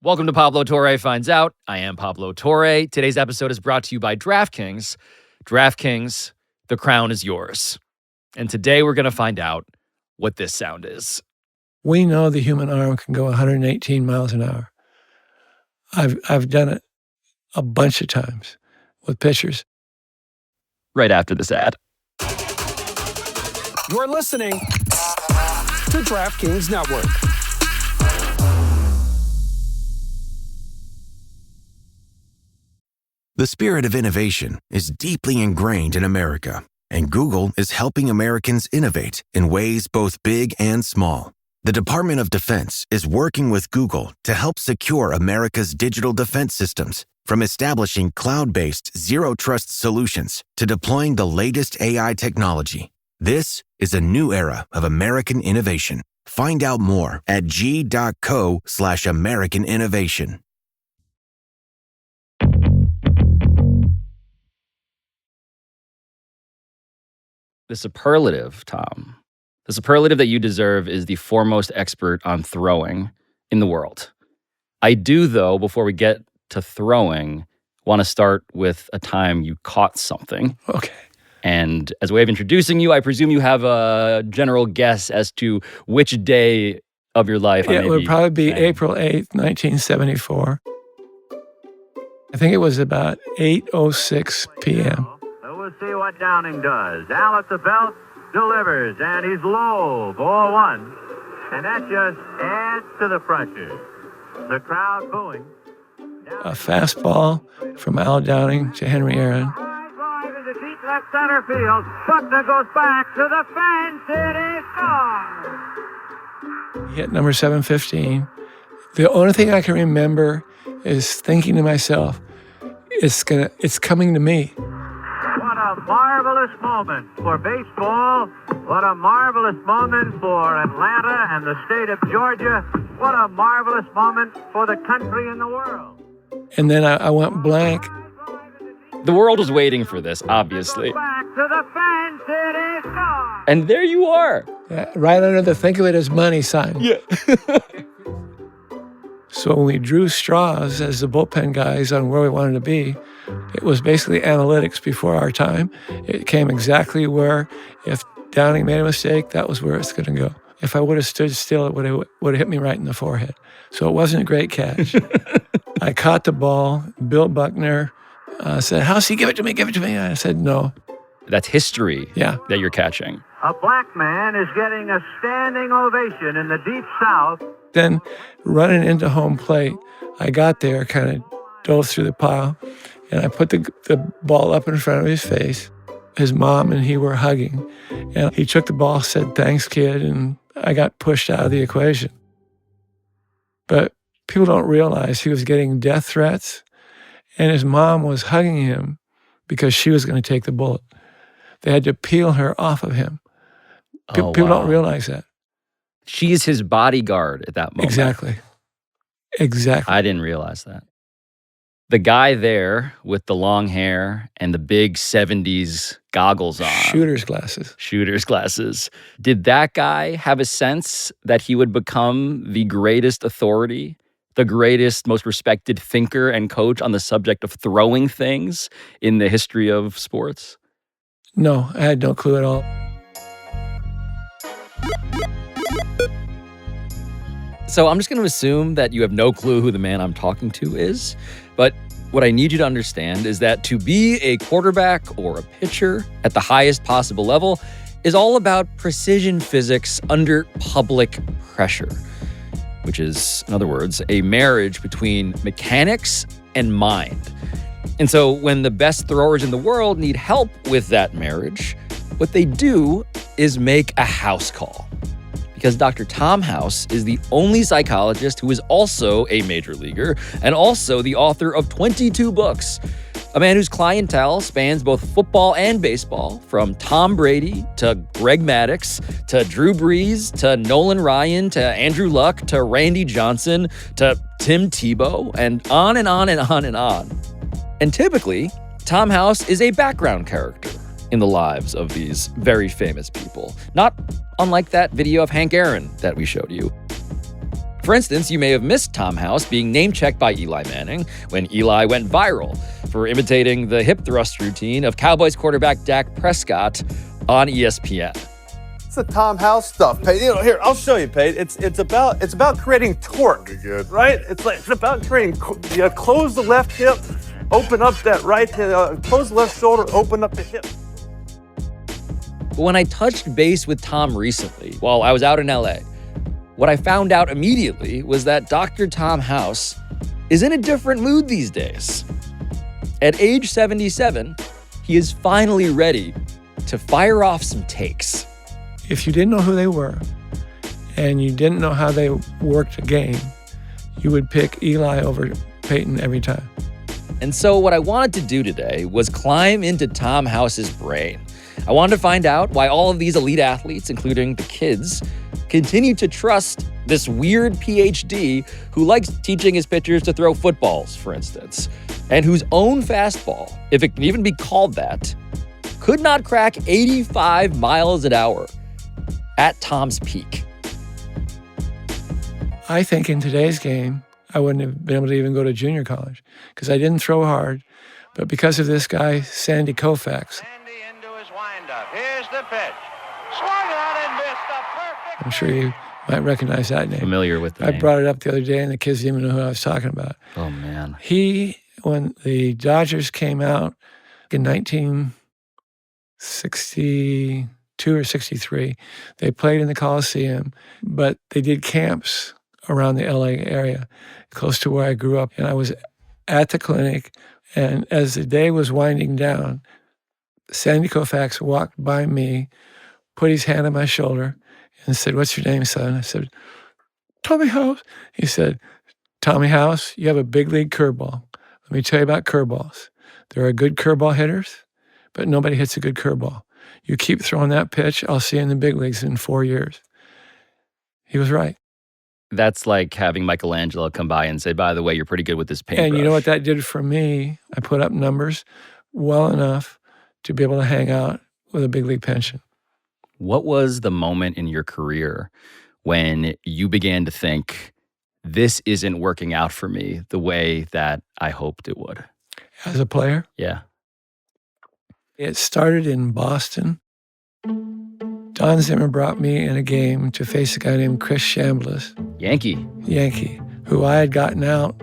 Welcome to Pablo Torre Finds Out. I am Pablo Torre. Today's episode is brought to you by DraftKings. DraftKings, the crown is yours. And today we're going to find out what this sound is. We know the human arm can go 118 miles an hour. I've done it a bunch of times with pitchers. Right after this ad. You're listening to DraftKings Network. The spirit of innovation is deeply ingrained in America, and Google is helping Americans innovate in ways both big and small. The Department of Defense is working with Google to help secure America's digital defense systems, from establishing cloud-based zero-trust solutions to deploying the latest AI technology. This is a new era of American innovation. Find out more at g.co/American innovation. The superlative, Tom. The superlative that you deserve is the foremost expert on throwing in the world. I do, though, before we get to throwing, want to start with a time you caught something. Okay. And as a way of introducing you, I presume you have a general guess as to which day of your life. It would probably be April 8th, 1974. I think it was about 8:06 p.m. We'll see what Downing does. Al at the belt delivers, and he's low, ball one. And that just adds to the pressure. The crowd booing. A fastball from Al Downing to Henry Aaron. High drive into deep left center field. Buckner goes back to the fence. It is gone. He hit number 715. The only thing I can remember is thinking to myself, it's coming to me. What a marvelous moment for baseball. What a marvelous moment for Atlanta and the state of Georgia. What a marvelous moment for the country and the world. And then I went blank. The world was waiting for this, obviously. Back to the fence, it is gone. And there you are. Right under the think of it as money sign. Yeah. So when we drew straws as the bullpen guys on where we wanted to be, it was basically analytics before our time. It came exactly where, if Downing made a mistake, that was where it's going to go. If I would have stood still, it would have hit me right in the forehead. So it wasn't a great catch. I caught the ball. Bill Buckner said, "Housey, give it to me, give it to me." And I said, "No." That's history that you're catching. A black man is getting a standing ovation in the Deep South. Then running into home plate, I got there, kind of dove through the pile, and I put the ball up in front of his face. His mom and he were hugging, and he took the ball, said, "Thanks, kid," and I got pushed out of the equation. But people don't realize he was getting death threats, and his mom was hugging him because she was going to take the bullet. They had to peel her off of him. People don't realize that. She's his bodyguard at that moment. Exactly. I didn't realize that. The guy there with the long hair and the big 70s goggles on. Shooter's glasses. Did that guy have a sense that he would become the greatest authority, the greatest, most respected thinker and coach on the subject of throwing things in the history of sports? No, I had no clue at all. So I'm just going to assume that you have no clue who the man I'm talking to is. But what I need you to understand is that to be a quarterback or a pitcher at the highest possible level is all about precision physics under public pressure, which is, in other words, a marriage between mechanics and mind. And so when the best throwers in the world need help with that marriage, what they do is make a house call. Because Dr. Tom House is the only psychologist who is also a major leaguer and also the author of 22 books. A man whose clientele spans both football and baseball, from Tom Brady to Greg Maddux to Drew Brees to Nolan Ryan to Andrew Luck to Randy Johnson to Tim Tebow, and on and on and on and on. And typically, Tom House is a background character in the lives of these very famous people, not unlike that video of Hank Aaron that we showed you. For instance, you may have missed Tom House being name-checked by Eli Manning when Eli went viral for imitating the hip thrust routine of Cowboys quarterback Dak Prescott on ESPN. It's the Tom House stuff, Pate. Here, I'll show you, Pate. It's about creating torque, right? It's about creating. You close the left hip, open up that right hip. Close the left shoulder, open up the hip. But when I touched base with Tom recently, while I was out in LA, what I found out immediately was that Dr. Tom House is in a different mood these days. At age 77, he is finally ready to fire off some takes. If you didn't know who they were and you didn't know how they worked a game, you would pick Eli over Peyton every time. And so what I wanted to do today was climb into Tom House's brain. I wanted to find out why all of these elite athletes, including the kids, continue to trust this weird PhD who likes teaching his pitchers to throw footballs, for instance, and whose own fastball, if it can even be called that, could not crack 85 miles an hour at Tom's peak. I think in today's game, I wouldn't have been able to even go to junior college because I didn't throw hard, but because of this guy, Sandy Koufax. Here's the pitch. Swung on and missed a perfect. I'm sure you might recognize that name. Familiar with the I name. brought it up the other day, and the kids didn't even know who I was talking about. Oh, man. When the Dodgers came out in 1962 or 63, they played in the Coliseum, but they did camps around the LA area, close to where I grew up. And I was at the clinic, and as the day was winding down, Sandy Koufax walked by me, put his hand on my shoulder, and said, "What's your name, son?" I said, "Tommy House." He said, "Tommy House, you have a big league curveball. Let me tell you about curveballs. There are good curveball hitters, but nobody hits a good curveball. You keep throwing that pitch, I'll see you in the big leagues in 4 years." He was right. That's like having Michelangelo come by and say, by the way, you're pretty good with this paintbrush. And you know what that did for me? I put up numbers well enough to be able to hang out with a big league pension. What was the moment in your career when you began to think, this isn't working out for me the way that I hoped it would? As a player? Yeah. It started in Boston. Don Zimmer brought me in a game to face a guy named Chris Chambliss. Yankee, who I had gotten out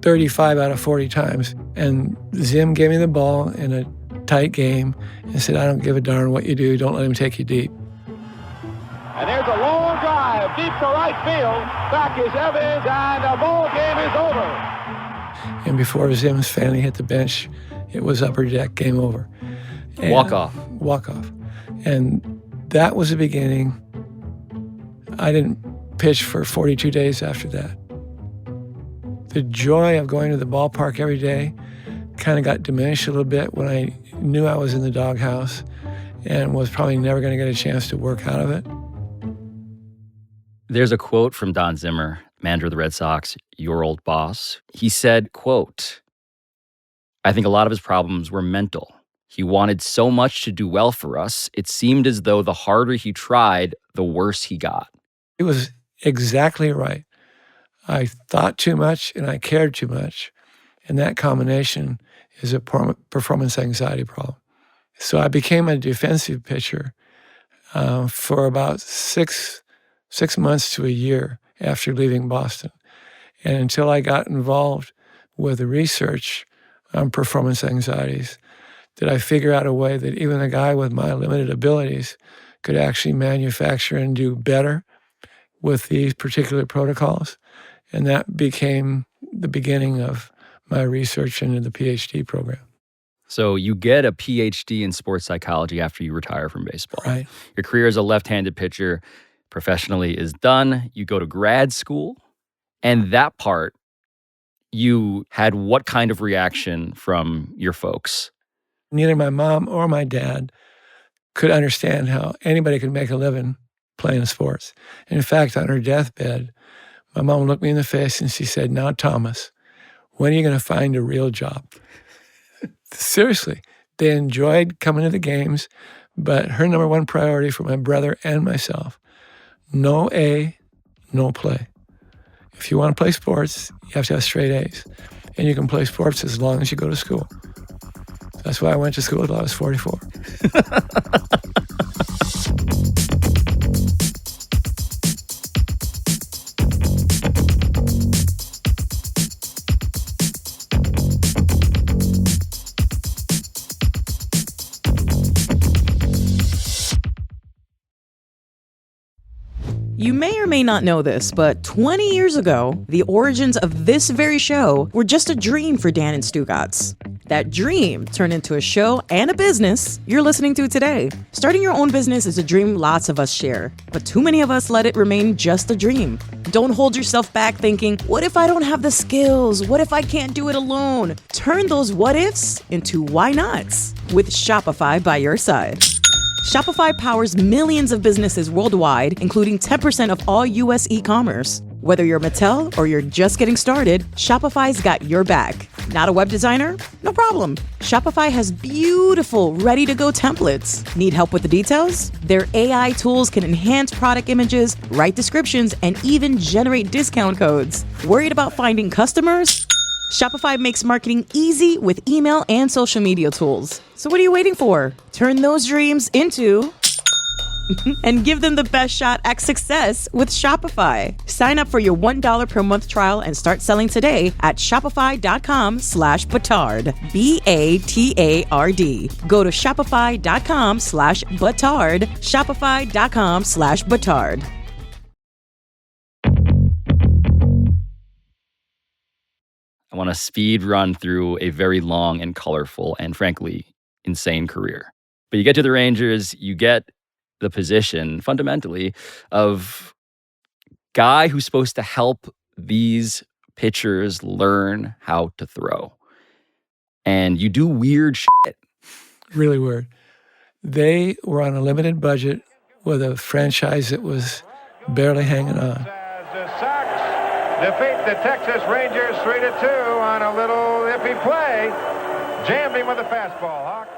35 out of 40 times. And Zim gave me the ball in a tight game and said, "I don't give a darn what you do. Don't let him take you deep." And there's a long drive deep to right field. Back is Evans, and the ball game is over. And before Zim's family hit the bench, it was upper deck, game over. And Walk off. And that was the beginning. I didn't pitch for 42 days after that. The joy of going to the ballpark every day kind of got diminished a little bit when I knew I was in the doghouse and was probably never going to get a chance to work out of it. There's a quote from Don Zimmer, manager of the Red Sox, your old boss. He said, quote, "I think a lot of his problems were mental. He wanted so much to do well for us, it seemed as though the harder he tried, the worse he got." It was exactly right. I thought too much and I cared too much. And that combination is a performance anxiety problem. So I became a defensive pitcher for about six months to a year after leaving Boston. And until I got involved with the research on performance anxieties, did I figure out a way that even a guy with my limited abilities could actually manufacture and do better with these particular protocols. And that became the beginning of my research into the PhD program. So you get a PhD in sports psychology after you retire from baseball. Right. Your career as a left-handed pitcher professionally is done. You go to grad school. And that part, you had what kind of reaction from your folks? Neither my mom or my dad could understand how anybody could make a living playing sports. And in fact, on her deathbed, my mom looked me in the face and she said, "Now, Thomas, when are you going to find a real job?" Seriously, they enjoyed coming to the games, but her number one priority for my brother and myself, no A, no play. If you want to play sports, you have to have straight A's. And you can play sports as long as you go to school. That's why I went to school until I was 44. You may or may not know this, but 20 years ago, the origins of this very show were just a dream for Dan and Stugatz. That dream turned into a show and a business you're listening to today. Starting your own business is a dream lots of us share, but too many of us let it remain just a dream. Don't hold yourself back thinking, what if I don't have the skills? What if I can't do it alone? Turn those what ifs into why nots with Shopify by your side. Shopify powers millions of businesses worldwide, including 10% of all U.S. e-commerce. Whether you're Mattel or you're just getting started, Shopify's got your back. Not a web designer? No problem. Shopify has beautiful, ready-to-go templates. Need help with the details? Their AI tools can enhance product images, write descriptions, and even generate discount codes. Worried about finding customers? Shopify makes marketing easy with email and social media tools. So what are you waiting for? Turn those dreams into and give them the best shot at success with Shopify. Sign up for your $1 per month trial and start selling today at shopify.com/Batard. B-A-T-A-R-D. Go to shopify.com/Batard. Shopify.com/Batard. I want to speed run through a very long and colorful and frankly insane career. But you get to the Rangers, you get the position fundamentally of guy who's supposed to help these pitchers learn how to throw. And you do weird shit. Really weird. They were on a limited budget with a franchise that was barely hanging on. Defeat the Texas Rangers 3-2 on a little iffy play. Jammed him with a fastball, Hawk.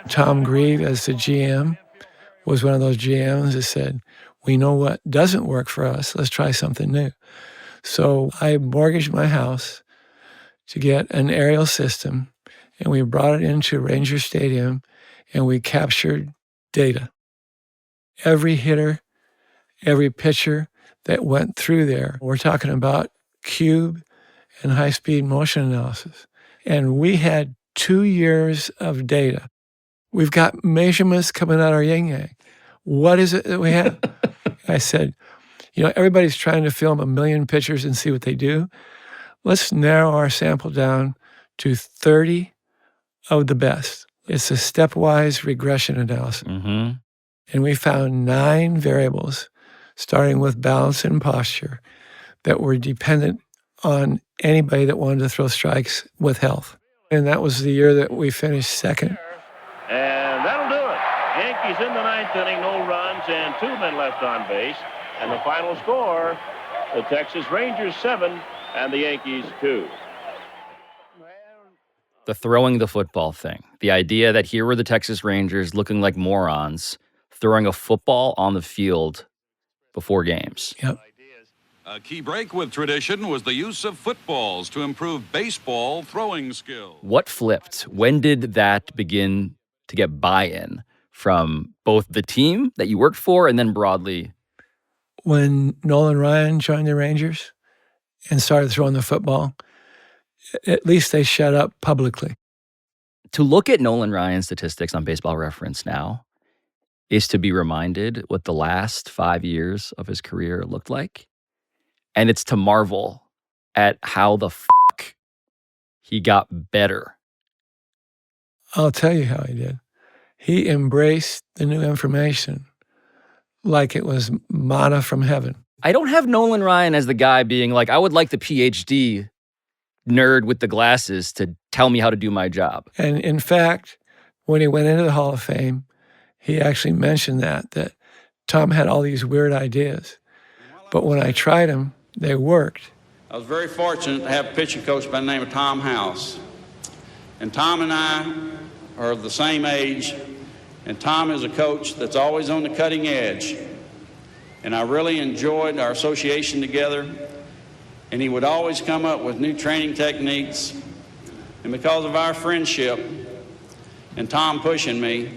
Tom Brady, as the GM, was one of those GMs that said, we know what doesn't work for us. Let's try something new. So I mortgaged my house to get an aerial system, and we brought it into Ranger Stadium, and we captured data. Every hitter, every pitcher that went through there. We're talking about cube and high-speed motion analysis. And we had 2 years of data. We've got measurements coming out our yin-yang. What is it that we have? I said, everybody's trying to film 1 million pitchers and see what they do. Let's narrow our sample down to 30 of the best. It's a stepwise regression analysis. Mm-hmm. And we found 9 variables, starting with balance and posture, that were dependent on anybody that wanted to throw strikes with health. And that was the year that we finished second. And that'll do it. Yankees in the 9th inning, no runs and 2 men left on base. And the final score, the Texas Rangers 7 and the Yankees 2. The throwing the football thing. The idea that here were the Texas Rangers looking like morons, throwing a football on the field before games. Yep. A key break with tradition was the use of footballs to improve baseball throwing skills. What flipped? When did that begin to get buy-in from both the team that you worked for and then broadly? When Nolan Ryan joined the Rangers and started throwing the football, at least they shut up publicly. To look at Nolan Ryan's statistics on Baseball Reference now is to be reminded what the last 5 years of his career looked like. And it's to marvel at how the fuck he got better. I'll tell you how he did. He embraced the new information like it was manna from heaven. I don't have Nolan Ryan as the guy being like, I would like the PhD nerd with the glasses to tell me how to do my job. And in fact, when he went into the Hall of Fame, he actually mentioned that Tom had all these weird ideas. But when I tried them, they worked. I was very fortunate to have a pitching coach by the name of Tom House. And Tom and I are the same age, and Tom is a coach that's always on the cutting edge. And I really enjoyed our association together. and he would always come up with new training techniques. And because of our friendship and Tom pushing me,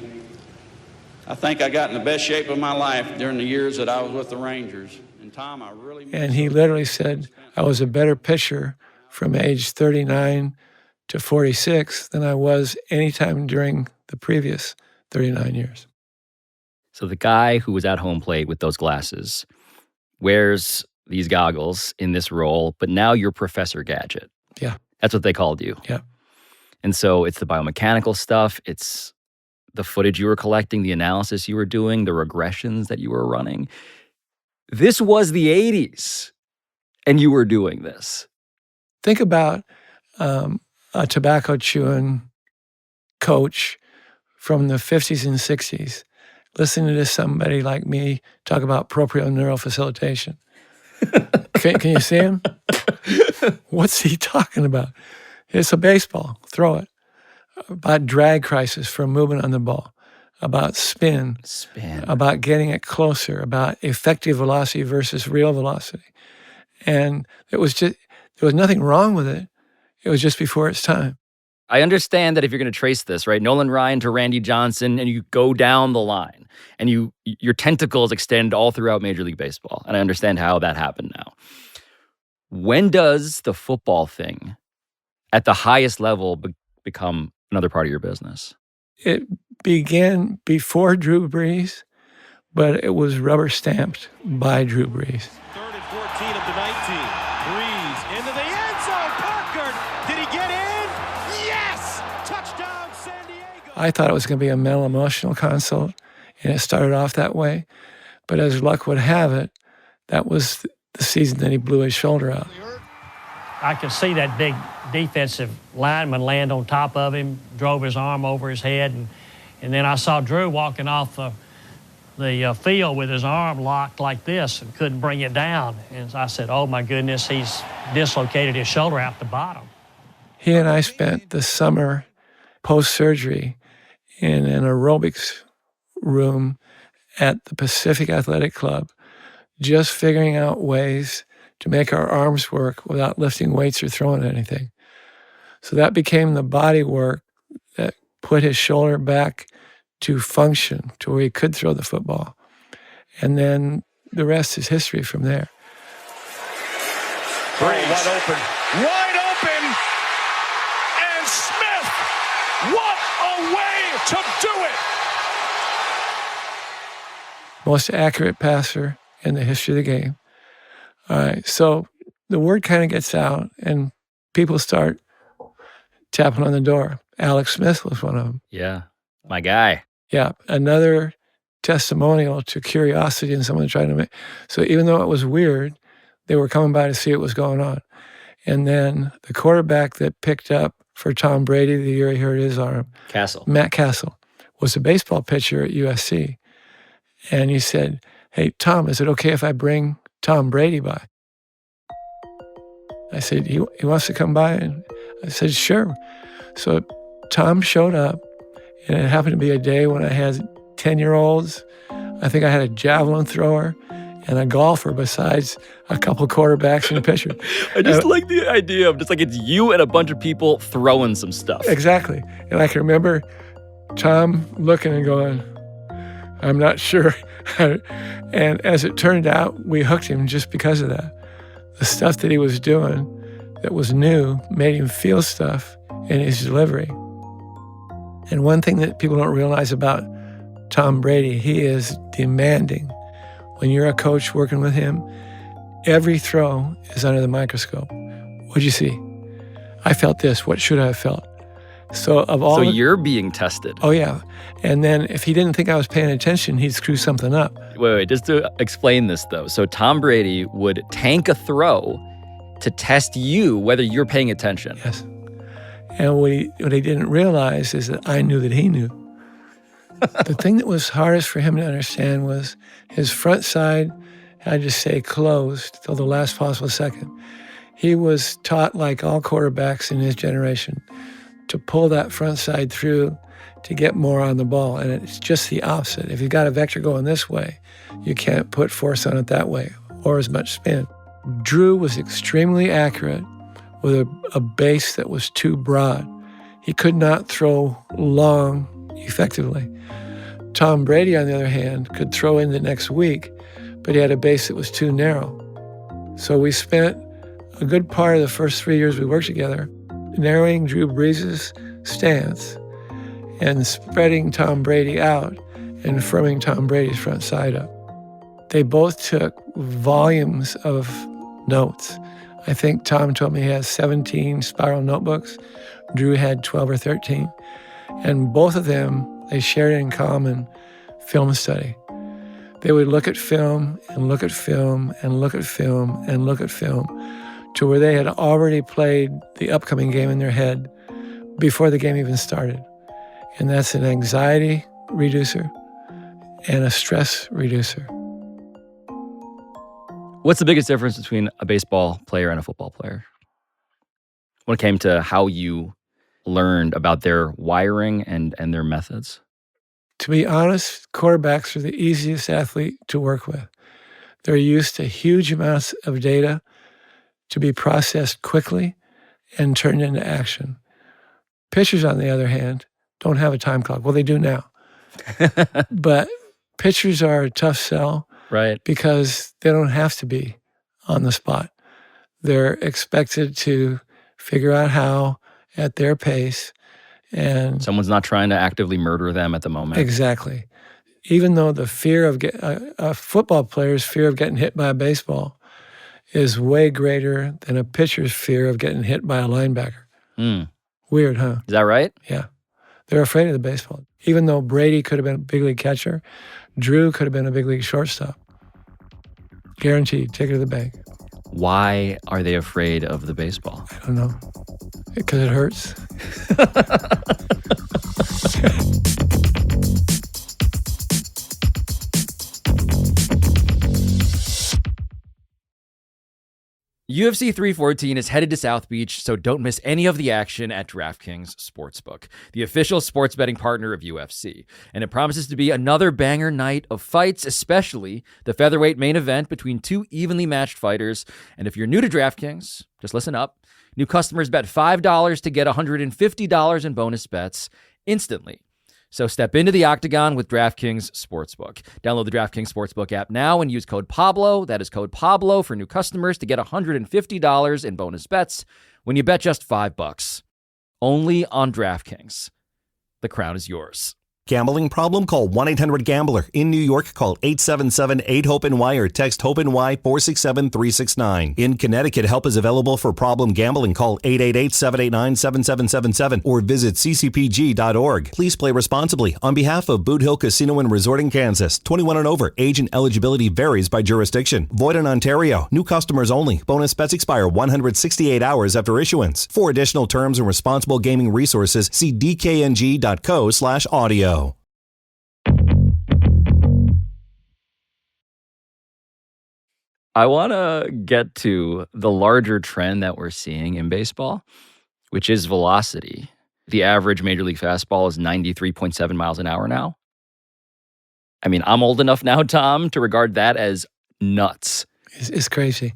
I think I got in the best shape of my life during the years that I was with the Rangers. And Tom, I really... And he literally said, I was a better pitcher from age 39 to 46 than I was any time during the previous 39 years. So the guy who was at home plate with those glasses wears these goggles in this role, but now you're Professor Gadget. Yeah. That's what they called you. Yeah. And so it's the biomechanical stuff. It's the footage you were collecting, the analysis you were doing, the regressions that you were running. This was the 80s, and you were doing this. Think about a tobacco-chewing coach from the 50s and 60s listening to somebody like me talk about proprioneural facilitation. Can you see him? What's he talking about? It's a baseball. Throw it. About drag crisis for movement on the ball. About spin. About getting it closer. About effective velocity versus real velocity. And there was nothing wrong with it. It was just before its time. I understand that if you're going to trace this, right, Nolan Ryan to Randy Johnson, and you go down the line, and your tentacles extend all throughout Major League Baseball, and I understand how that happened now. When does the football thing at the highest level become another part of your business? It began before Drew Brees, but it was rubber stamped by Drew Brees. 3rd and 14 of the 19. Brees into the end zone. Parker, did he get in? Yes! Touchdown, San Diego. I thought it was going to be a mental emotional consult, and it started off that way. But as luck would have it, that was the season that he blew his shoulder out. I could see that big defensive lineman land on top of him, drove his arm over his head, and then I saw Drew walking off the field with his arm locked like this and couldn't bring it down. And I said, oh, my goodness, he's dislocated his shoulder out the bottom. He and I spent the summer post-surgery in an aerobics room at the Pacific Athletic Club, just figuring out ways to make our arms work without lifting weights or throwing anything. So that became the body work that put his shoulder back to function, to where he could throw the football. And then the rest is history from there. Brees. Wide open, and Smith, what a way to do it! Most accurate passer in the history of the game. All right, so the word kind of gets out, and people start tapping on the door. Alex Smith was one of them. Yeah, my guy. Yeah, another testimonial to curiosity and someone trying to make. So even though it was weird, they were coming by to see what was going on. And then the quarterback that picked up for Tom Brady the year he hurt his arm, Matt Castle, was a baseball pitcher at USC. And he said, hey, Tom, is it okay if I bring Tom Brady by? I said, he wants to come by? And I said, sure. So Tom showed up, and it happened to be a day when I had 10-year-olds. I think I had a javelin thrower and a golfer besides a couple quarterbacks and a pitcher. I just like the idea of just like it's you and a bunch of people throwing some stuff. Exactly. And I can remember Tom looking and going, I'm not sure. And as it turned out, we hooked him just because of that. The stuff that he was doing that was new made him feel stuff in his delivery. And one thing that people don't realize about Tom Brady, he is demanding. When you're a coach working with him, every throw is under the microscope. What'd you see? I felt this. What should I have felt? So you're being tested. Oh, yeah. And then if he didn't think I was paying attention, he'd screw something up. Wait. Just to explain this, though. So Tom Brady would tank a throw to test you whether you're paying attention. Yes. And what he didn't realize is that I knew that he knew. The thing that was hardest for him to understand was his front side had to stay closed till the last possible second. He was taught, like all quarterbacks in his generation, to pull that front side through to get more on the ball. And it's just the opposite. If you've got a vector going this way, you can't put force on it that way or as much spin. Drew was extremely accurate with a base that was too broad. He could not throw long effectively. Tom Brady, on the other hand, could throw in the next week, but he had a base that was too narrow. So we spent a good part of the first 3 years we worked together narrowing Drew Brees' stance and spreading Tom Brady out and firming Tom Brady's front side up. They both took volumes of notes. I think Tom told me he has 17 spiral notebooks. Drew had 12 or 13. And both of them, they shared in common film study. They would look at film and look at film and look at film and look at film to where they had already played the upcoming game in their head before the game even started. And that's an anxiety reducer and a stress reducer. What's the biggest difference between a baseball player and a football player when it came to how you learned about their wiring and their methods? To be honest, quarterbacks are the easiest athlete to work with. They're used to huge amounts of data to be processed quickly and turned into action. Pitchers, on the other hand, don't have a time clock. Well, they do now. But pitchers are a tough sell. Right. Because they don't have to be on the spot. They're expected to figure out how at their pace. And someone's not trying to actively murder them at the moment. Exactly. Even though the fear of a football player's fear of getting hit by a baseball is way greater than a pitcher's fear of getting hit by a linebacker. Weird, huh? Is that right? Yeah. They're afraid of the baseball. Even though Brady could have been a big league catcher, Drew could have been a big league shortstop. Guaranteed, take it to the bank. Why are they afraid of the baseball? I don't know. Because it hurts. UFC 314 is headed to South Beach, so don't miss any of the action at DraftKings Sportsbook, the official sports betting partner of UFC. And it promises to be another banger night of fights, especially the featherweight main event between two evenly matched fighters. And if you're new to DraftKings, just listen up. New customers bet $5 to get $150 in bonus bets instantly. So step into the octagon with DraftKings Sportsbook. Download the DraftKings Sportsbook app now and use code Pablo. That is code Pablo for new customers to get $150 in bonus bets when you bet just $5. Only on DraftKings. The crown is yours. Gambling problem? Call 1-800-GAMBLER. In New York, call 877-8-HOPE-NY or text HOPE-NY 467-369. In Connecticut, help is available for problem gambling. Call 888-789-7777 or visit ccpg.org. Please play responsibly. On behalf of Boot Hill Casino and Resort in Kansas, 21 and over. Age and eligibility varies by jurisdiction. Void in Ontario. New customers only. Bonus bets expire 168 hours after issuance. For additional terms and responsible gaming resources, see dkng.co/audio. I want to get to the larger trend that we're seeing in baseball, which is velocity. The average Major League fastball is 93.7 miles an hour now. I mean, I'm old enough now, Tom, to regard that as nuts. It's crazy.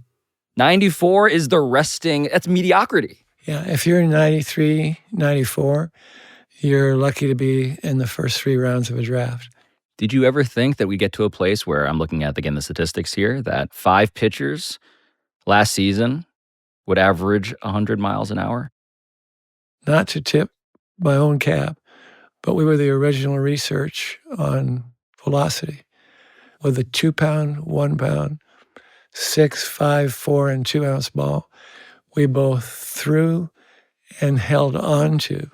94 is the resting, that's mediocrity. Yeah, if you're 93, 94, you're lucky to be in the first 3 rounds of a draft. Did you ever think that we get to a place where, I'm looking at, again, the statistics here, that 5 pitchers last season would average 100 miles an hour? Not to tip my own cap, but we were the original research on velocity. With a 2-pound, 1-pound, 6, 5, 4, and 2-ounce ball, we both threw and held on to.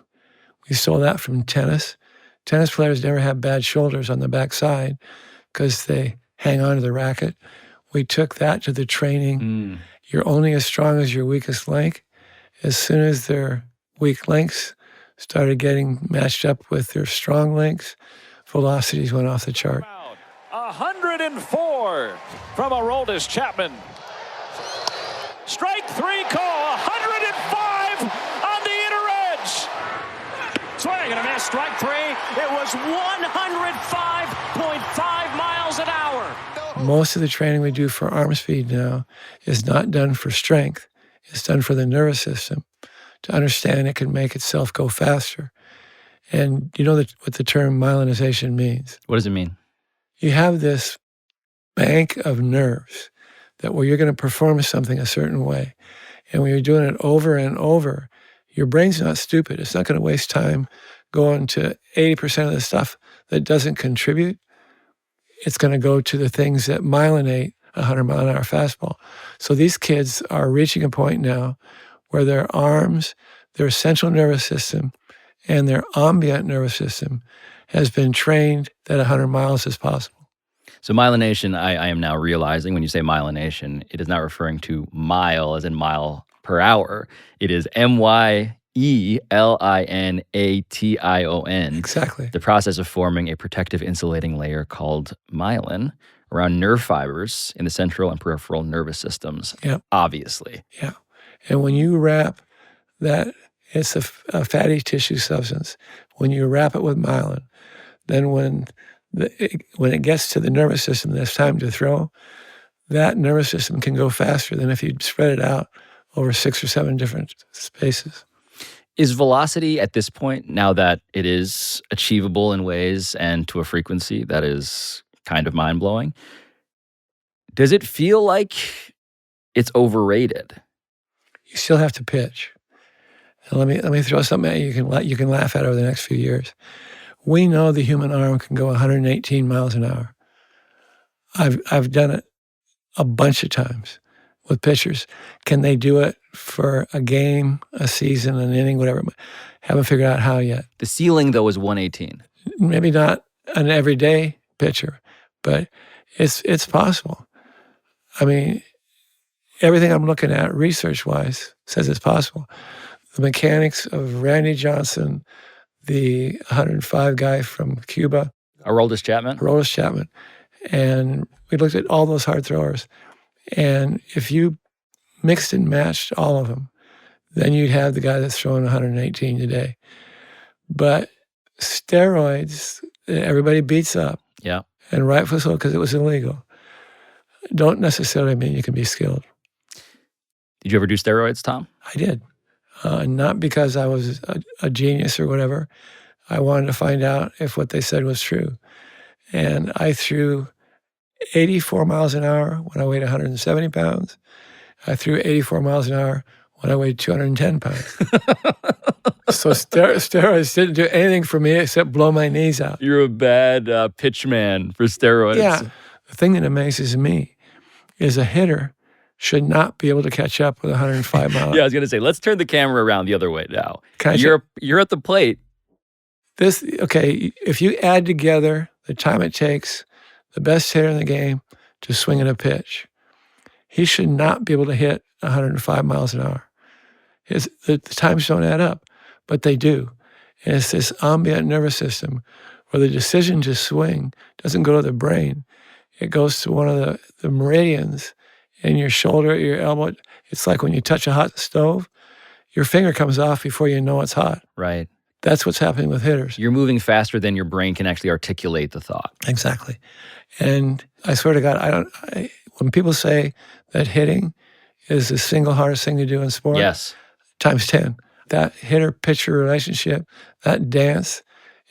We stole that from tennis. Tennis players never have bad shoulders on the backside because they hang on to the racket. We took that to the training. You're only as strong as your weakest link. As soon as their weak links started getting matched up with their strong links, velocities went off the chart. 104 from Aroldis Chapman. Strike 3 call, 105 on the inner edge. Swing and a miss, strike 3. It was 105.5 miles an hour. most of the training we do for arm speed now is not done for strength. It's done for the nervous system to understand it can make itself go faster. And you know what the term myelinization means? What does it mean? You have this bank of nerves that where you're going to perform something a certain way. And when you're doing it over and over, your brain's not stupid. It's not going to waste time going to 80% of the stuff that doesn't contribute. It's going to go to the things that myelinate a 100-mile-an-hour fastball. So these kids are reaching a point now where their arms, their central nervous system, and their ambient nervous system has been trained that 100 miles is possible. So myelination, I am now realizing when you say myelination, it is not referring to mile as in mile per hour. It is MYELINATION. Exactly. The process of forming a protective insulating layer called myelin around nerve fibers in the central and peripheral nervous systems. Yep. Obviously. Yeah. And when you wrap that, it's a fatty tissue substance. When you wrap it with myelin, then when it gets to the nervous system and it's time to throw, that nervous system can go faster than if you spread it out over 6 or 7 different spaces. Is velocity at this point, now that it is achievable in ways and to a frequency that is kind of mind-blowing, does it feel like it's overrated? You still have to pitch. And let me throw something at you you can laugh at over the next few years. We know the human arm can go 118 miles an hour. I've done it a bunch of times with pitchers. Can they do it for a game, a season, an inning, whatever? Haven't figured out how yet. The ceiling, though, is 118. Maybe not an everyday pitcher, but it's possible. I mean, everything I'm looking at research-wise says it's possible. The mechanics of Randy Johnson, the 105 guy from Cuba. Aroldis Chapman. And we looked at all those hard throwers. And if you mixed and matched all of them, then you'd have the guy that's throwing 118 today. But steroids, everybody beats up. Yeah. And rightfully so, because it was illegal. Don't necessarily mean you can be skilled. Did you ever do steroids, Tom? I did. Not because I was a genius or whatever. I wanted to find out if what they said was true. And I threw 84 miles an hour when I weighed 170 pounds. I threw 84 miles an hour when I weighed 210 pounds. So steroids didn't do anything for me except blow my knees out. You're a bad pitch man for steroids. Yeah. The thing that amazes me is a hitter should not be able to catch up with 105 miles. Yeah, I was going to say, let's turn the camera around the other way now. You're at the plate. If you add together the time it takes the best hitter in the game to swing at a pitch, he should not be able to hit 105 miles an hour. The times don't add up, but they do. And it's this ambient nervous system where the decision to swing doesn't go to the brain. It goes to one of the meridians in your shoulder, your elbow. It's like when you touch a hot stove, your finger comes off before you know it's hot. Right. That's what's happening with hitters. You're moving faster than your brain can actually articulate the thought. Exactly. And I swear to God, when people say that hitting is the single hardest thing to do in sport, yes, times 10. That hitter-pitcher relationship, that dance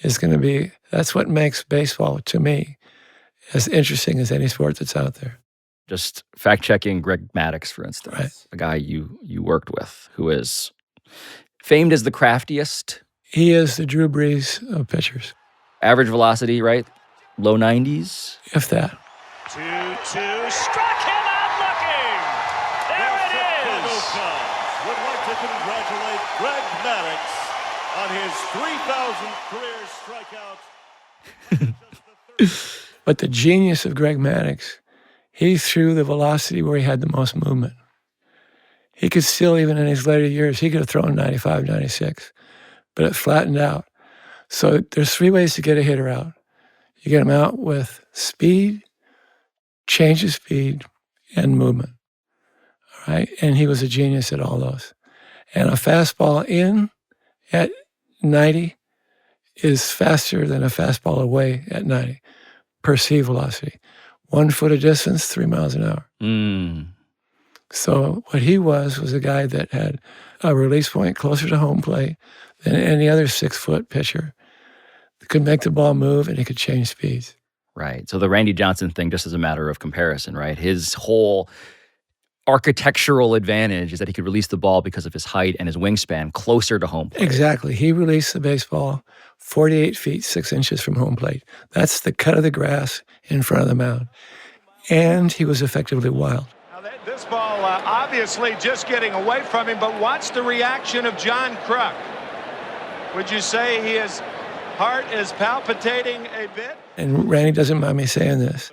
is going to be, that's what makes baseball, to me, as interesting as any sport that's out there. Just fact-checking Greg Maddux, for instance, right. A guy you worked with, who is famed as the craftiest. He is the Drew Brees of pitchers. Average velocity, right? Low 90s? If that. 2-2, struck him out looking! There it is! Would like to congratulate Greg Maddux on his 3,000 career strikeouts. But the genius of Greg Maddux, he threw the velocity where he had the most movement. He could still, even in his later years, he could have thrown 95, 96, but it flattened out. So there's 3 ways to get a hitter out. You get him out with speed, change of speed, and movement. All right? And he was a genius at all those. And a fastball in at 90 is faster than a fastball away at 90, perceived velocity. 1 foot of distance, 3 miles an hour. So what he was a guy that had a release point closer to home plate than any other 6-foot pitcher. Could make the ball move, and he could change speeds. Right. So the Randy Johnson thing, just as a matter of comparison, right? His whole architectural advantage is that he could release the ball because of his height and his wingspan closer to home plate. Exactly. He released the baseball 48 feet, 6 inches from home plate. That's the cut of the grass in front of the mound. And he was effectively wild. Now this ball obviously just getting away from him, but watch the reaction of John Kruk. Would you say his heart is palpitating a bit? And Randy doesn't mind me saying this.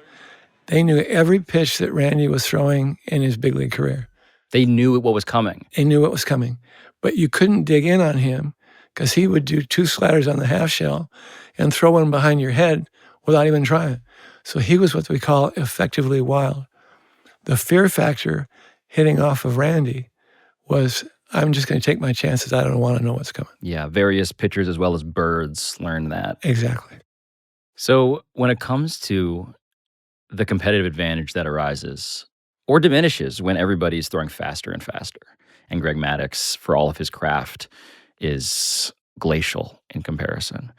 They knew every pitch that Randy was throwing in his big league career. They knew what was coming. They knew what was coming. But you couldn't dig in on him because he would do 2 sliders on the half shell and throw one behind your head without even trying. So he was what we call effectively wild. The fear factor hitting off of Randy was, I'm just going to take my chances. I don't want to know what's coming. Yeah, various pitchers as well as birds learned that. Exactly. So when it comes to the competitive advantage that arises or diminishes when everybody's throwing faster and faster, and Greg Maddux, for all of his craft, is glacial in comparison.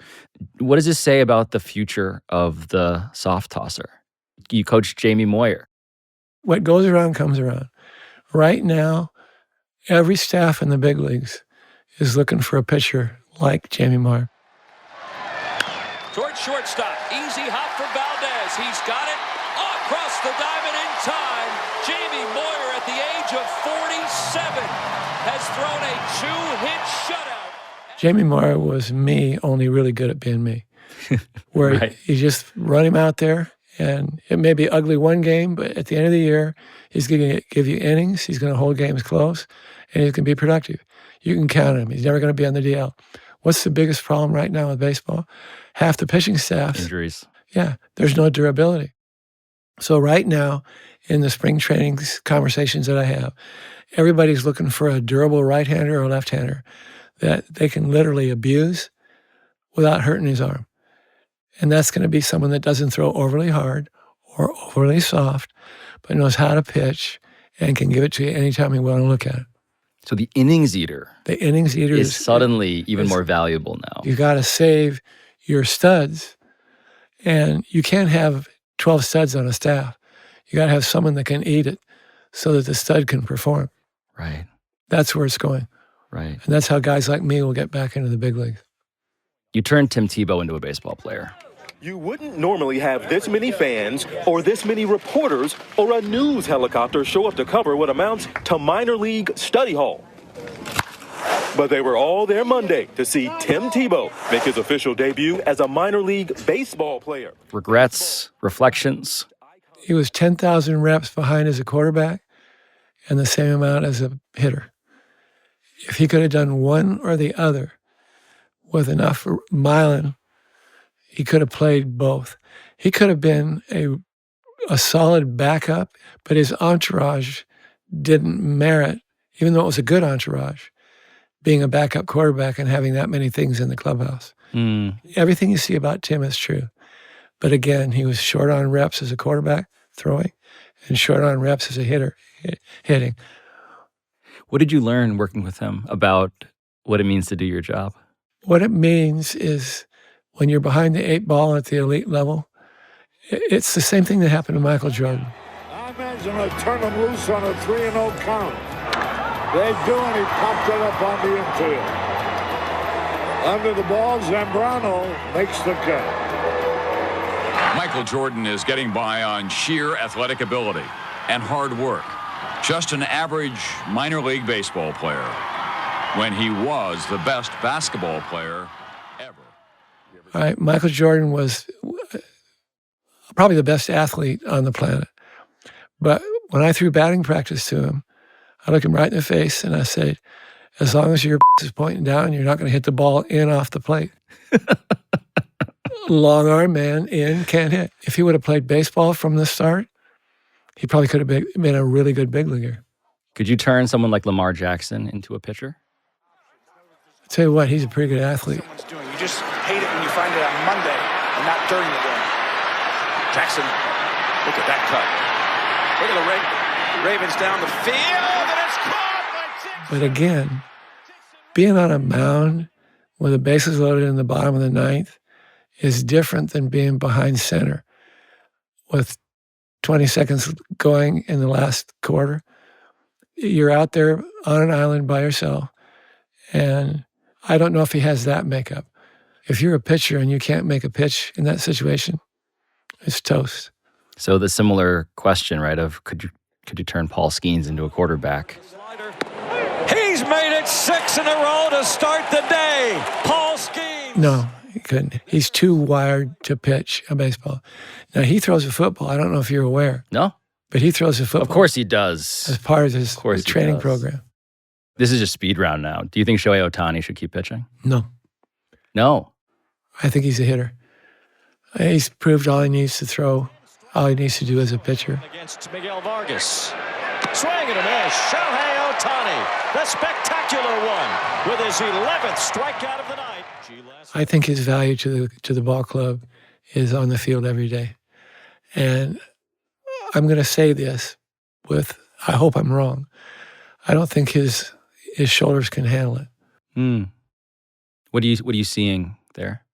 What does this say about the future of the soft tosser? You coached Jamie Moyer. What goes around comes around. Right now, every staff in the big leagues is looking for a pitcher like Jamie Moyer. Towards shortstop, easy hop for Valdez. He's got it across the diamond in time. Jamie Moyer, at the age of 47, has thrown a 2-hit shutout. Jamie Moyer was me, only really good at being me. Where Right. you just run him out there, and it may be ugly one game, but at the end of the year, he's going to give you innings. He's going to hold games close, and he's going to be productive. You can count on him. He's never going to be on the DL. What's the biggest problem right now with baseball? Half the pitching staffs. Injuries. Yeah, there's no durability. So right now, in the spring training conversations that I have, everybody's looking for a durable right-hander or left-hander that they can literally abuse without hurting his arm. And that's going to be someone that doesn't throw overly hard or overly soft, but knows how to pitch and can give it to you anytime you want to look at it. So the innings eater. The innings eater is suddenly even more valuable now. You got to save your studs, and you can't have 12 studs on a staff. You got to have someone that can eat it so that the stud can perform. Right. That's where it's going. Right. And that's how guys like me will get back into the big leagues. You turned Tim Tebow into a baseball player. You wouldn't normally have this many fans or this many reporters or a news helicopter show up to cover what amounts to minor league study hall. But they were all there Monday to see Tim Tebow make his official debut as a minor league baseball player. Regrets, reflections. He was 10,000 reps behind as a quarterback and the same amount as a hitter. If he could have done one or the other with enough miling, he could have played both. He could have been a solid backup, but his entourage didn't merit, even though it was a good entourage, being a backup quarterback and having that many things in the clubhouse. Everything you see about Tim is true. But again, he was short on reps as a quarterback, throwing, and short on reps as a hitter, hitting. What did you learn working with him about what it means to do your job? What it means is when you're behind the 8 ball at the elite level, it's the same thing that happened to Michael Jordan. I imagine I turn him loose on a 3-0 count. They do, and he popped it up on the infield. Under the ball, Zambrano makes the cut. Michael Jordan is getting by on sheer athletic ability and hard work. Just an average minor league baseball player when he was the best basketball player ever. All right, Michael Jordan was probably the best athlete on the planet. But when I threw batting practice to him, I looked him right in the face and I said, as long as your is pointing down, you're not going to hit the ball in off the plate. Long arm man, in, can't hit. If he would have played baseball from the start, he probably could have been a really good big leaguer. Could you turn someone like Lamar Jackson into a pitcher? I'll tell you what, he's a pretty good athlete. You just hate it when you find it on Monday and not during the game. Jackson Look at that cut. Look at the Ravens down the field, and it's caught by But again, being on a mound with the bases loaded in the bottom of the ninth is different than being behind center with 20 seconds going in the last quarter. You're out there on an island by yourself, and I don't know if he has that makeup. If you're a pitcher and you can't make a pitch in that situation, it's toast. So the similar question, right, of could you turn Paul Skeens into a quarterback? He's made it 6 in a row to start the day. Paul Skeens. No, he couldn't. He's too wired to pitch a baseball. Now, he throws a football. I don't know if you're aware. No? But he throws a football. Of course he does. As part of his training program. This is just speed round now. Do you think Shohei Ohtani should keep pitching? No. No. I think he's a hitter. He's proved all he needs to throw, all he needs to do as a pitcher. Against Miguel Vargas. Swing and a miss. Shohei Ohtani, the spectacular one, with his 11th strikeout of the night. I think his value to the ball club is on the field every day. And I'm going to say this with, I hope I'm wrong. I don't think his shoulders can handle it. What are you seeing there?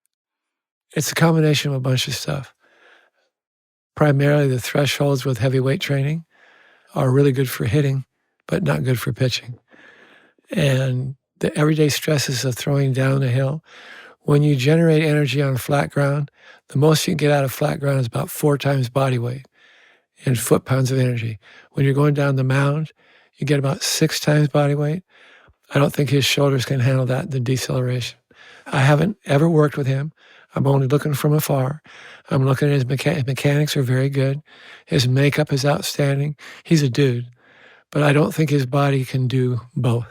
It's a combination of a bunch of stuff. Primarily the thresholds with heavyweight training are really good for hitting, but not good for pitching. And the everyday stresses of throwing down the hill, when you generate energy on flat ground, the most you can get out of flat ground is about 4 times body weight in foot-pounds of energy. When you're going down the mound, you get about 6 times body weight. I don't think his shoulders can handle that, the deceleration. I haven't ever worked with him. I'm only looking from afar. I'm looking at his mechanics are very good. His makeup is outstanding. He's a dude. But I don't think his body can do both.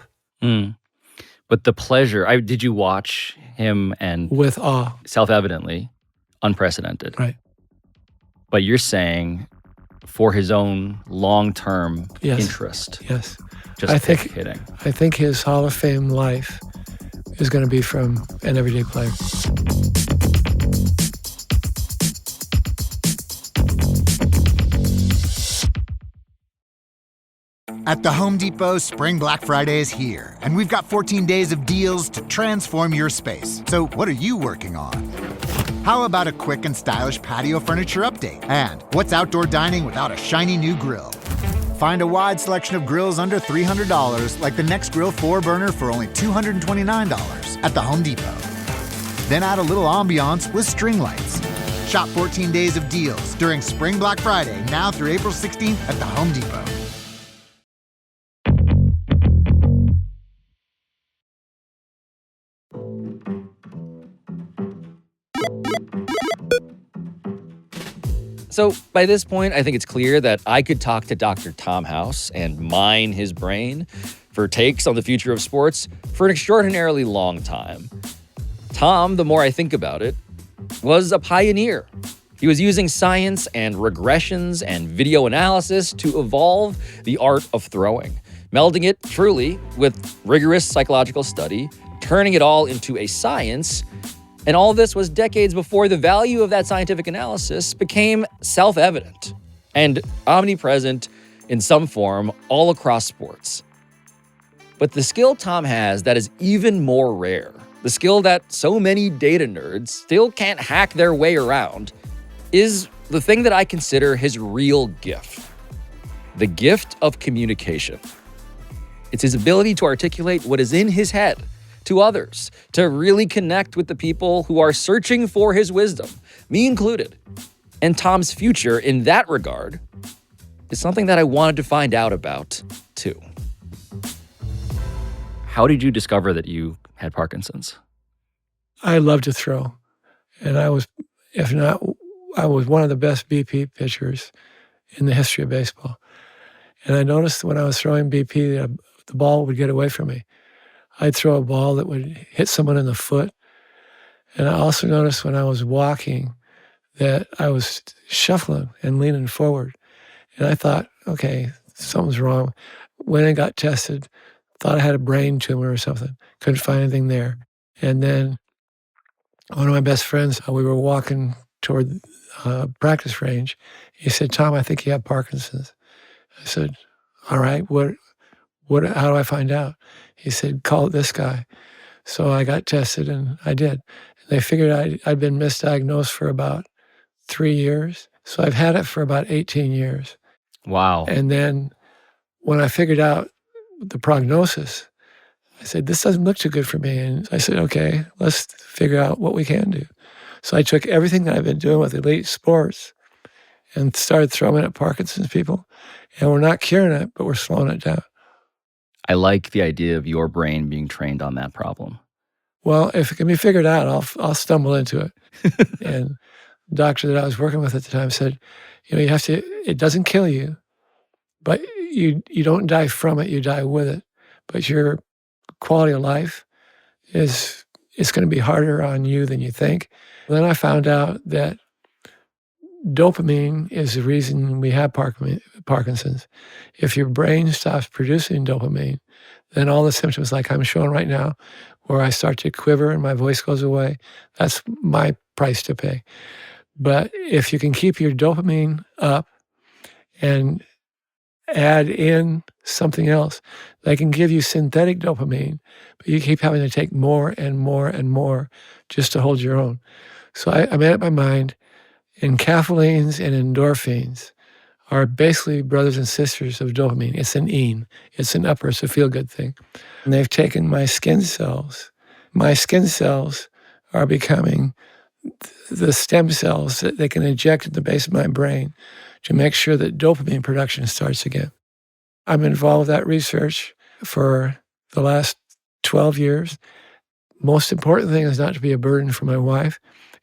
But the pleasure, did you watch him and... With awe. Self-evidently, unprecedented. Right. But you're saying for his own long-term interest. Yes. Just hitting. I think his Hall of Fame life is going to be from an everyday player. At the Home Depot, Spring Black Friday is here, and we've got 14 days of deals to transform your space. So what are you working on? How about a quick and stylish patio furniture update? And what's outdoor dining without a shiny new grill? Find a wide selection of grills under $300, like the Next Grill 4-burner for only $229 at the Home Depot. Then add a little ambiance with string lights. Shop 14 days of deals during Spring Black Friday, now through April 16th at the Home Depot. So by this point, I think it's clear that I could talk to Dr. Tom House and mine his brain for takes on the future of sports for an extraordinarily long time. Tom, the more I think about it, was a pioneer. He was using science and regressions and video analysis to evolve the art of throwing, melding it truly with rigorous psychological study, turning it all into a science. And all this was decades before the value of that scientific analysis became self-evident and omnipresent in some form all across sports. But the skill Tom has that is even more rare, the skill that so many data nerds still can't hack their way around, is the thing that I consider his real gift. The gift of communication. It's his ability to articulate what is in his head to others, to really connect with the people who are searching for his wisdom, me included. And Tom's future in that regard is something that I wanted to find out about, too. How did you discover that you had Parkinson's? I love to throw. And I was one of the best BP pitchers in the history of baseball. And I noticed when I was throwing BP, the ball would get away from me. I'd throw a ball that would hit someone in the foot. And I also noticed when I was walking that I was shuffling and leaning forward. And I thought, okay, something's wrong. When I got tested, thought I had a brain tumor or something. Couldn't find anything there. And then one of my best friends, we were walking toward practice range. He said, Tom, I think you have Parkinson's. I said, all right, how do I find out? He said, call this guy. So I got tested, and I did. And they figured I'd been misdiagnosed for about 3 years. So I've had it for about 18 years. Wow. And then when I figured out the prognosis, I said, this doesn't look too good for me. And I said, okay, let's figure out what we can do. So I took everything that I've been doing with elite sports and started throwing it at Parkinson's people. And we're not curing it, but we're slowing it down. I like the idea of your brain being trained on that problem. Well, if it can be figured out, I'll stumble into it. And the doctor that I was working with at the time said, you have to, it doesn't kill you, but you don't die from it, you die with it. But your quality of life it's going to be harder on you than you think. Then I found out that dopamine is the reason we have Parkinson's. If your brain stops producing dopamine, then all the symptoms like I'm showing right now, where I start to quiver and my voice goes away, that's my price to pay. But if you can keep your dopamine up and add in something else, they can give you synthetic dopamine, but you keep having to take more and more and more just to hold your own. So I made up my mind, enkephalines and endorphins are basically brothers and sisters of dopamine. It's an ene. It's an upper. It's a feel-good thing. And they've taken my skin cells. My skin cells are becoming the stem cells that they can inject at the base of my brain to make sure that dopamine production starts again. I'm involved with that research for the last 12 years. Most important thing is not to be a burden for my wife.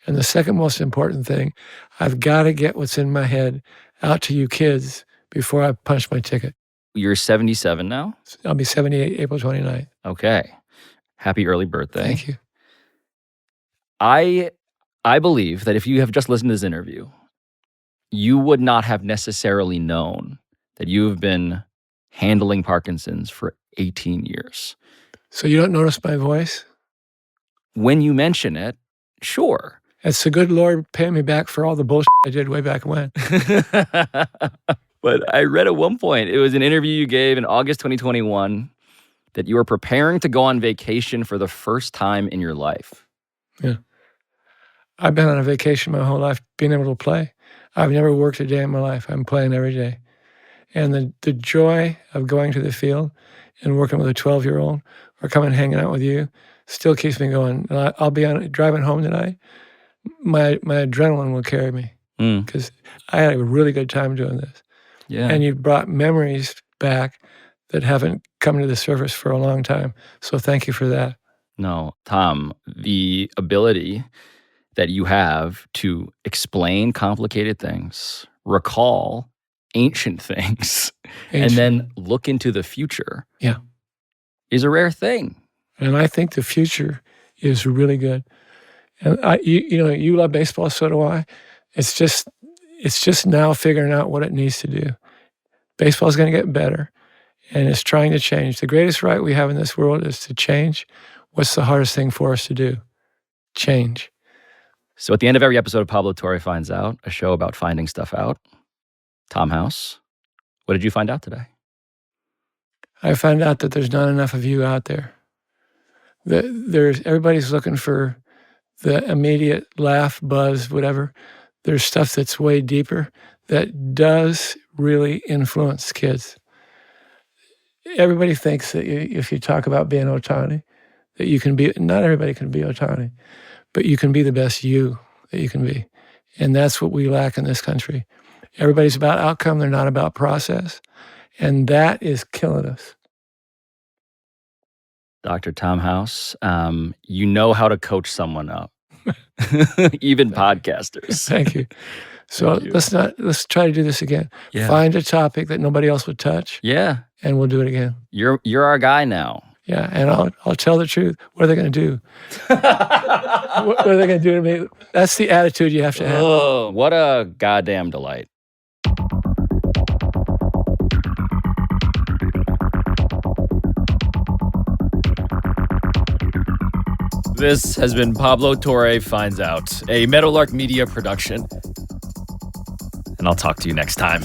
And the second most important thing, I've got to get what's in my head out to you kids before I punch my ticket. You're 77 now? I'll be 78 April 29th. Okay. Happy early birthday. Thank you. I believe that if you have just listened to this interview, you would not have necessarily known that you have been handling Parkinson's for 18 years. So you don't notice my voice? When you mention it, sure. It's the good Lord paying me back for all the bullshit I did way back when. But I read at one point, it was an interview you gave in August 2021, that you were preparing to go on vacation for the first time in your life. Yeah. I've been on a vacation my whole life, being able to play. I've never worked a day in my life. I'm playing every day. And the joy of going to the field and working with a 12-year-old or coming and hanging out with you still keeps me going. And I'll be driving home tonight. My adrenaline will carry me because I had a really good time doing this. Yeah. And you brought memories back that haven't come to the surface for a long time. So thank you for that. No, Tom, the ability that you have to explain complicated things, recall ancient things, and then look into the future is a rare thing. And I think the future is really good. And you love baseball, so do I. It's just now figuring out what it needs to do. Baseball is going to get better, and it's trying to change. The greatest right we have in this world is to change. What's the hardest thing for us to do? Change. So at the end of every episode of Pablo Torre Finds Out, a show about finding stuff out, Tom House, what did you find out today? I found out that there's not enough of you out there. Everybody's looking for the immediate laugh, buzz, whatever. There's stuff that's way deeper that does really influence kids. Everybody thinks that if you talk about being Ohtani, that you can be, not everybody can be Ohtani, but you can be the best you that you can be. And that's what we lack in this country. Everybody's about outcome, they're not about process. And that is killing us. Dr. Tom House, you know how to coach someone up, even podcasters. Thank you. So let's try to do this again. Yeah. Find a topic that nobody else would touch. Yeah. And we'll do it again. You're our guy now. Yeah, and I'll tell the truth. What are they going to do? What are they going to do to me? That's the attitude you have to have. Oh, what a goddamn delight. This has been Pablo Torre Finds Out, a Meadowlark Media production. and I'll talk to you next time.